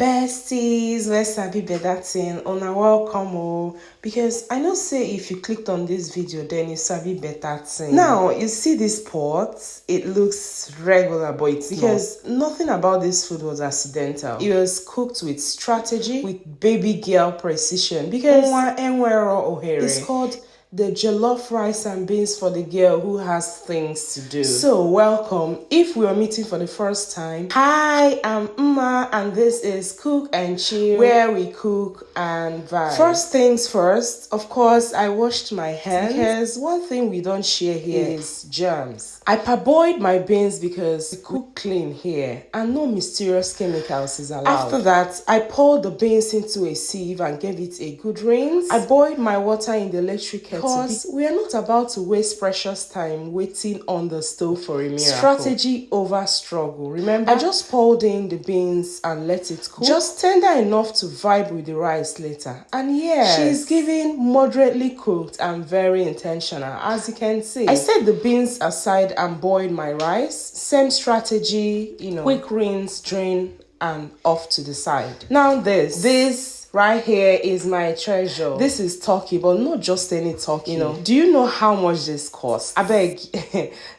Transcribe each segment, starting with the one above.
Besties, let's sabi better thing. Una welcome because I know say if you clicked on this video then you sabi better thing. Now you see this pot, it looks regular but it's because nothing about this food was accidental. It was cooked with strategy, with baby girl precision because it's called the jollof rice and beans for the girl who has things to do. So welcome. If we are meeting for the first time, hi, I'm Uma and this is Cook and Chill, where we cook and vibe. First things first, of course, I washed my hands because one thing we don't share here is germs. I parboiled my beans because we cook clean here and no mysterious chemicals is allowed. After that, I poured the beans into a sieve and gave it a good rinse. I boiled my water in the electric kettle because we are not about to waste precious time waiting on the stove for a miracle. Strategy over struggle. Remember, I just poured in the beans and let it cook. Just tender enough to vibe with the rice later. And yeah, she's giving moderately cooked and very intentional, as you can see. I set the beans aside and boiled my rice. Same strategy, quick rinse, drain, and off to the side. Now this right here is my treasure. This is turkey, but not just any turkey. Do you know how much this costs? I beg,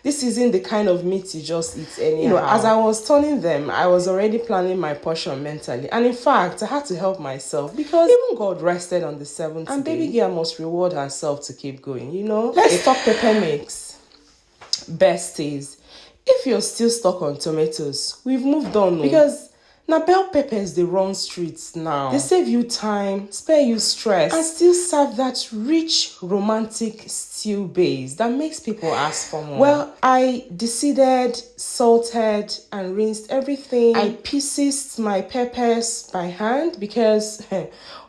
this isn't the kind of meat you just eat anyhow. As I was turning them, I was already planning my portion mentally. And in fact, I had to help myself because even God rested on the seventh day. And baby girl must reward herself to keep going, Let's talk pepper mix. Besties, if you're still stuck on tomatoes, we've moved on because now bell peppers, they run streets now. They save you time, spare you stress, and still serve that rich, romantic stew base that makes people ask for more. Well, I deseeded, salted, and rinsed everything. I pieced my peppers by hand because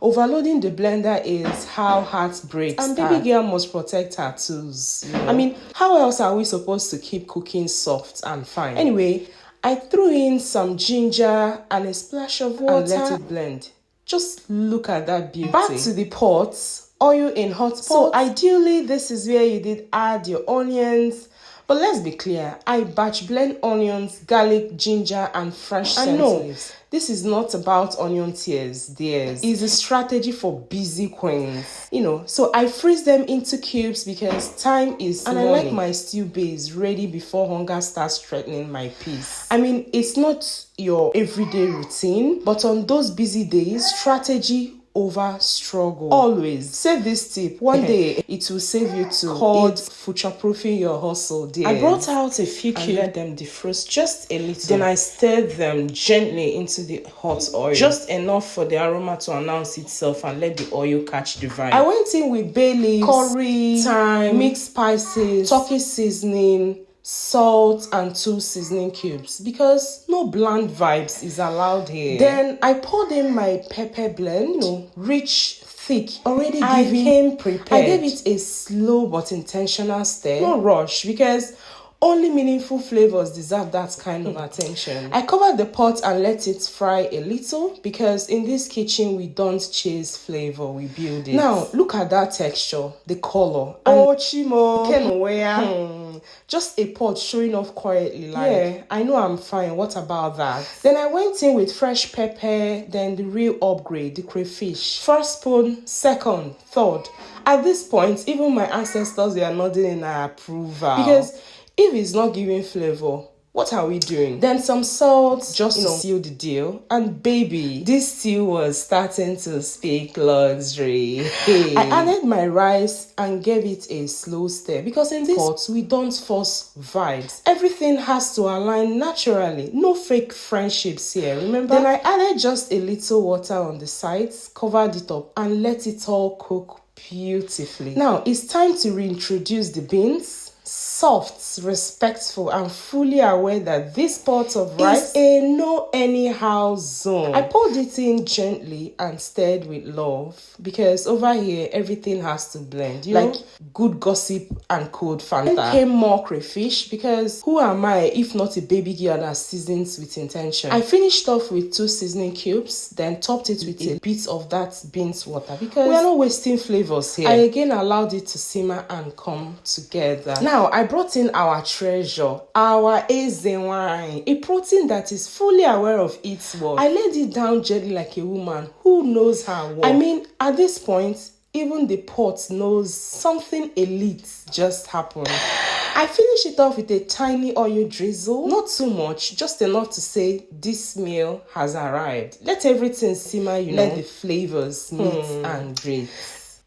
overloading the blender is how heart breaks. And baby girl must protect her tools. I mean, how else are we supposed to keep cooking soft and fine? Anyway, I threw in some ginger and a splash of water and let it blend. Just look at that beauty. Back to the pot, oil in hot pot. So ideally, this is where you did add your onions. But let's be clear, I batch blend onions, garlic, ginger, and fresh scent leaves. This is not about onion tears, dears. It's a strategy for busy queens. So I freeze them into cubes because time is money. And I like my stew base ready before hunger starts threatening my peace. I mean, it's not your everyday routine, but on those busy days, strategy over struggle. Always. Save this tip. One day, it will save you to called future-proofing your hustle, dear. I brought out a few cubes and let them defrost just a little. Then I stirred them gently into the hot oil. Just enough for the aroma to announce itself and let the oil catch the vibe. I went in with bay leaves, curry, thyme, mixed spices, turkey seasoning, salt, and 2 seasoning cubes because no bland vibes is allowed here. Then I poured in my pepper blend, rich, thick, already came prepared. I gave it a slow but intentional stir, no rush, because only meaningful flavors deserve that kind of attention. I covered the pot and let it fry a little because in this kitchen, we don't chase flavor, we build it. Now, look at that texture, the color. Oh, Chimo. Just a pot showing off quietly like, yeah, I know I'm fine, what about that? Then I went in with fresh pepper, then the real upgrade, the crayfish. First spoon, second, third. At this point, even my ancestors were nodding in approval. Because if it's not giving flavor, what are we doing? Then some salt, just to seal the deal. And baby, this stew was starting to speak luxury. I added my rice and gave it a slow stir because in this pot, we don't force vibes. Everything has to align naturally. No fake friendships here, remember? Then I added just a little water on the sides, covered it up, and let it all cook beautifully. Now, it's time to reintroduce the beans. Soft, respectful, and fully aware that this pot of rice is a no anyhow zone. I poured it in gently and stirred with love because over here everything has to blend, like good gossip and cold Fanta. Then came more crayfish because who am I if not a baby girl that seasons with intention? I finished off with 2 seasoning cubes, then topped it with a bit of that beans water because we are not wasting flavors here. I again allowed it to simmer and come together. Now, Now, I brought in our treasure, our wine, a protein that is fully aware of its worth. I laid it down gently like a woman who knows her worth. I mean, at this point, even the pot knows something elite just happened. I finish it off with a tiny oil drizzle. Not too much, just enough to say this meal has arrived. Let everything simmer, let the flavors meet and breathe.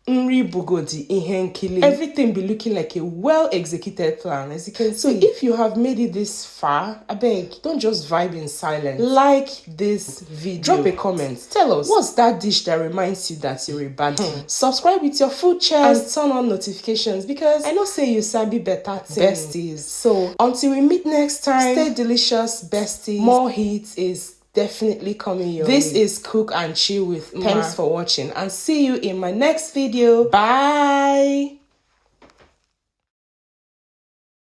Everything be looking like a well-executed plan, as you can see. So if you have made it this far, I beg, don't just vibe in silence. Like this video. Drop a comment. Tell us, what's that dish that reminds you that you're a baddie? Subscribe with your food chest and turn on notifications, because I know say you sabi better things. Besties. So until we meet next time, stay delicious, besties. More heat is definitely coming your way. This is Cook and Chill with Thanks for watching, and see you in my next video. Bye.